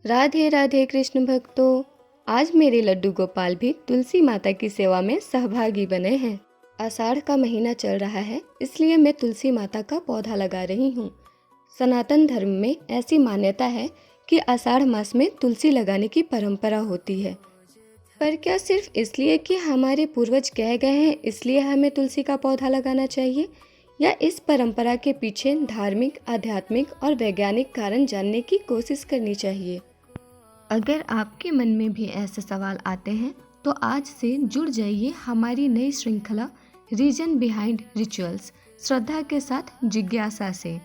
राधे राधे कृष्ण भक्तों। आज मेरे लड्डू गोपाल भी तुलसी माता की सेवा में सहभागी बने हैं। आषाढ़ का महीना चल रहा है, इसलिए मैं तुलसी माता का पौधा लगा रही हूँ। सनातन धर्म में ऐसी मान्यता है कि आषाढ़ मास में तुलसी लगाने की परंपरा होती है। पर क्या सिर्फ इसलिए कि हमारे पूर्वज कह गए हैं इसलिए हमें तुलसी का पौधा लगाना चाहिए, या इस परंपरा के पीछे धार्मिक, आध्यात्मिक और वैज्ञानिक कारण जानने की कोशिश करनी चाहिए? अगर आपके मन में भी ऐसे सवाल आते हैं तो आज से जुड़ जाइए हमारी नई श्रृंखला रीजन बिहाइंड रिचुअल्स, श्रद्धा के साथ जिज्ञासा से।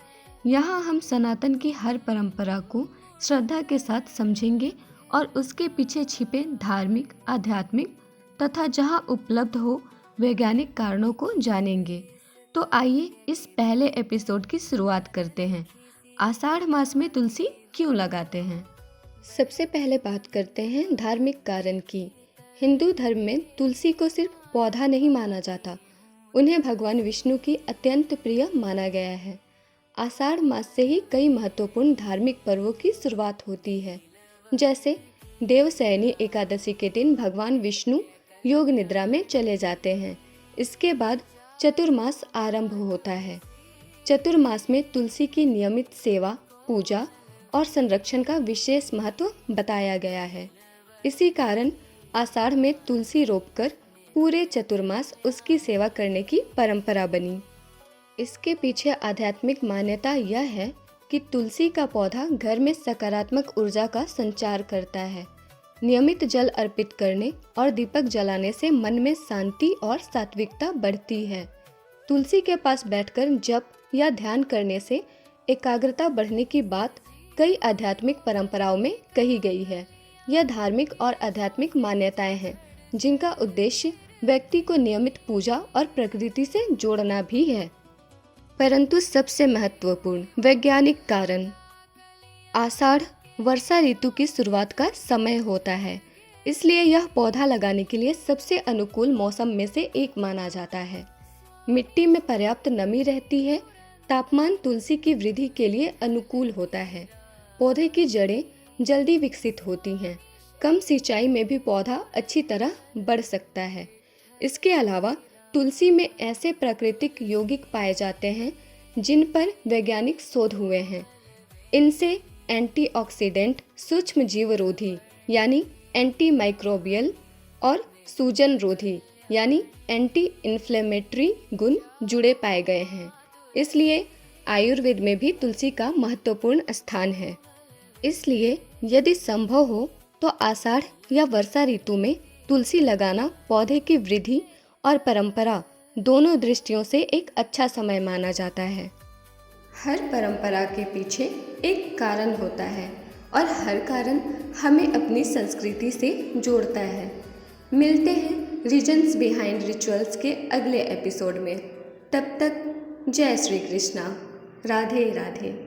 यहाँ हम सनातन की हर परंपरा को श्रद्धा के साथ समझेंगे और उसके पीछे छिपे धार्मिक, आध्यात्मिक तथा जहाँ उपलब्ध हो वैज्ञानिक कारणों को जानेंगे। तो आइए इस पहले एपिसोड की शुरुआत करते हैं। आषाढ़ मास में तुलसी क्यों लगाते हैं? सबसे पहले बात करते हैं धार्मिक कारण की। हिंदू धर्म में तुलसी को सिर्फ पौधा नहीं माना जाता, उन्हें भगवान विष्णु की अत्यंत प्रिय माना गया है। आषाढ़ मास से ही कई महत्वपूर्ण धार्मिक पर्वों की शुरुआत होती है, जैसे देवशयनी एकादशी के दिन भगवान विष्णु योग निद्रा में चले जाते हैं। इसके बाद चतुर्मास आरंभ होता है। चतुर्मास में तुलसी की नियमित सेवा, पूजा और संरक्षण का विशेष महत्व बताया गया है। इसी कारण आषाढ़ में तुलसी रोपकर पूरे चतुर्मास उसकी सेवा करने की परंपरा बनी। इसके पीछे आध्यात्मिक मान्यता यह है कि तुलसी का पौधा घर में सकारात्मक ऊर्जा का संचार करता है। नियमित जल अर्पित करने और दीपक जलाने से मन में शांति और सात्विकता बढ़ती है। तुलसी के पास बैठकर जप या ध्यान करने से एकाग्रता बढ़ने की बात कई आध्यात्मिक परंपराओं में कही गई है। यह धार्मिक और आध्यात्मिक मान्यताएं हैं जिनका उद्देश्य व्यक्ति को नियमित पूजा और प्रकृति से जोड़ना भी है। परंतु सबसे महत्वपूर्ण वैज्ञानिक कारण, आषाढ़ वर्षा ऋतु की शुरुआत का समय होता है, इसलिए यह पौधा लगाने के लिए सबसे अनुकूल मौसम में से एक माना जाता है। मिट्टी में पर्याप्त नमी रहती है, तापमान तुलसी की वृद्धि के लिए अनुकूल होता है, पौधे की जड़ें जल्दी विकसित होती हैं, कम सिंचाई में भी पौधा अच्छी तरह बढ़ सकता है। इसके अलावा तुलसी में ऐसे प्राकृतिक यौगिक पाए जाते हैं जिन पर वैज्ञानिक शोध हुए हैं। इनसे एंटीऑक्सीडेंट, सूक्ष्म जीवरोधी यानी एंटी माइक्रोबियल और सूजन रोधी यानी एंटी इन्फ्लेमेटरी गुण जुड़े पाए गए हैं। इसलिए आयुर्वेद में भी तुलसी का महत्वपूर्ण स्थान है। इसलिए यदि संभव हो तो आषाढ़ या वर्षा ऋतु में तुलसी लगाना पौधे की वृद्धि और परंपरा दोनों दृष्टियों से एक अच्छा समय माना जाता है। हर परंपरा के पीछे एक कारण होता है और हर कारण हमें अपनी संस्कृति से जोड़ता है। मिलते हैं रीजन्स बिहाइंड रिचुअल्स के अगले एपिसोड में। तब तक जय श्री कृष्णा, राधे राधे।